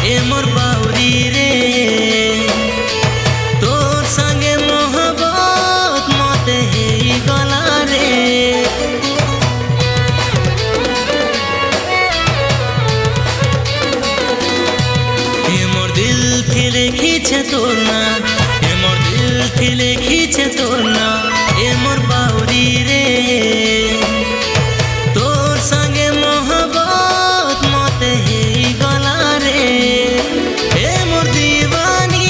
এ মোর বাউরি রে তোর সঙ্গে মোহব্বত মতে হেই গলা রে এ মোর দিল থেকে খিছে তোর না এ মোর দিল থেকে খিছে তোর না এ মোর বাউরি রে তোর সঙ্গে মোহব্বত মতে হেই গলা রে এ মোর দিবানি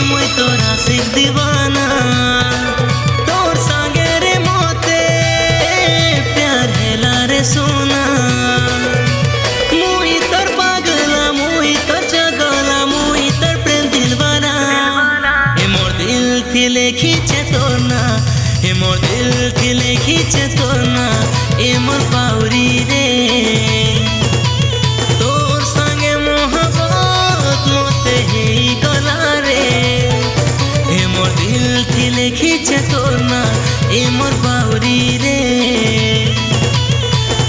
মুই তোর আশিক দিবানা তোর সঙ্গে রে মতে প্যার হেলা রে সোনা মুই তোর পাগলা মুই তোর চগলা মুই তোর প্রেম দিলবানা এ মোর দিল থেকে খিছে তোর না এ মোর দিল থেকে খিছে তোর না এ মোর বাউরি রে তোর সঙ্গে মোহব্বত মতে হেই গলা রে এ মোর দিল থেকে খিছে তোর না এ মোর বাউরি রে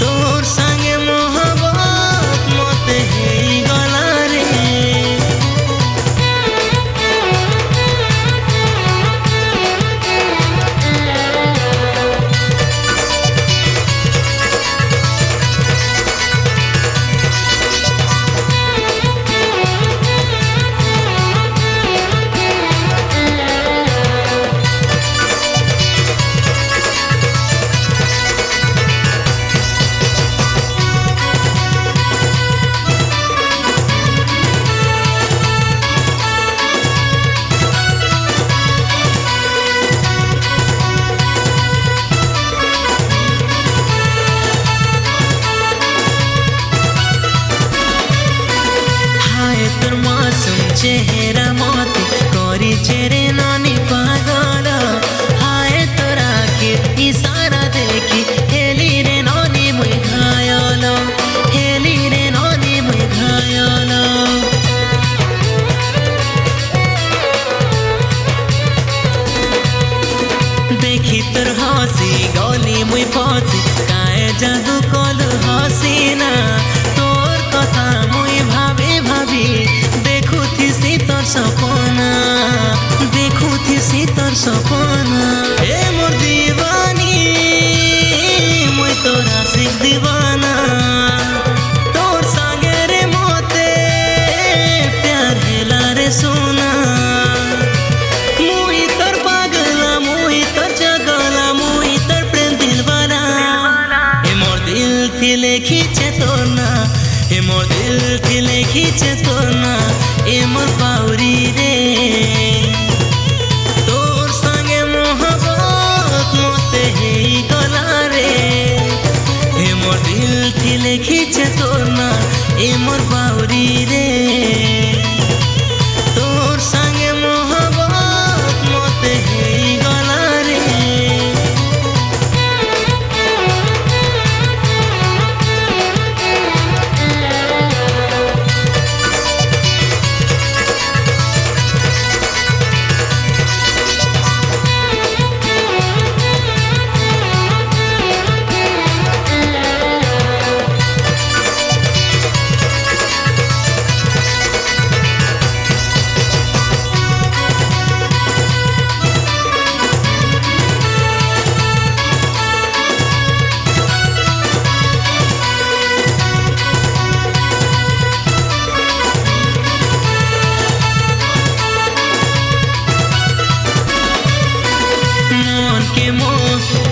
তোর সঙ্গে মোহব্বত মতে হেই গলা রে তোর মাসুম চেহারা মতে করিছে রে নানি পাগল হায় তোরা কে ইশারা দেখি হেলি রে নানি মুই ঘায়ল হেলি রে নানি মুই ঘায়ল দেখি তোর হাসি গলি মুই পছি কায়ে জাদু কলু হাসিনা তোর কথা মুই ভাবি ভাবি দেখুথিসি তোর সপনা দেখুথিসি তোর সপনা এ মোর দিবানি মুই তোর আশিক দিবানা তোর সঙ্গে রে মতে প্যার হেলা রে সোনা মুই তোর পাগলা মুই তোর চগলা মুই তোর প্রেম দিলবানা এ মোর দিল থেকে খিছে তোর না এ মোর দিল থেকে খিছে তোর না এ মোর বাউরি রে তোর সঙ্গে মোহব্বত মতে হেই গলা রে এ মোর দিল থেকে খিছে তোর না এ মোর বাউরি রে তোর সঙ্গে মোহব্বত মতে হেই গলা রে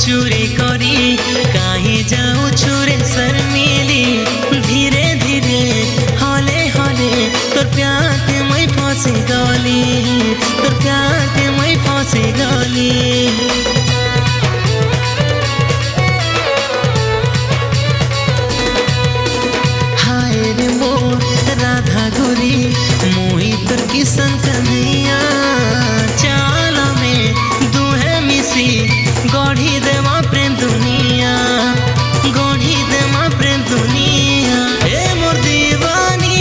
चूरी करी कहीं जाऊँ छुरे सर मिली धीरे धीरे हले हले तोर प्यार के मैं फंसी गली तोर प्यार के मैं फंसी गली हाय रे मोर राधा गोरी मोही तोर किसन कन्हैया चाल में दुहे मिसी गढ़ी देवा प्रेम दुनिया गढ़ी देवा प्रेम दुनिया ए मोर दीवानी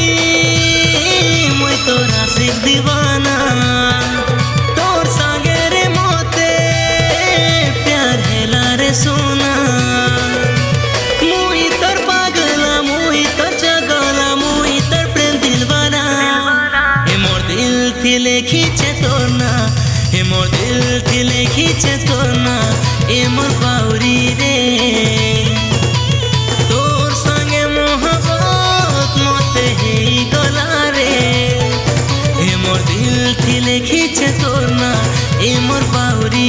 मुई तोर आशिक दीवाना तोर संगे रे मते प्यार हेला रे सोना मुई तोर पागला मुई तोर चगला मुई तोर प्रेम খিচে তোর না এ মোর দিল ঠিলে খিচে তোর না এ মোর বাউরি রে তোর সঙ্গে মোহব্বত মতে হেই গলা রে এ মোর দিল ঠিলে খিচে তোর না এ মোর বাউরি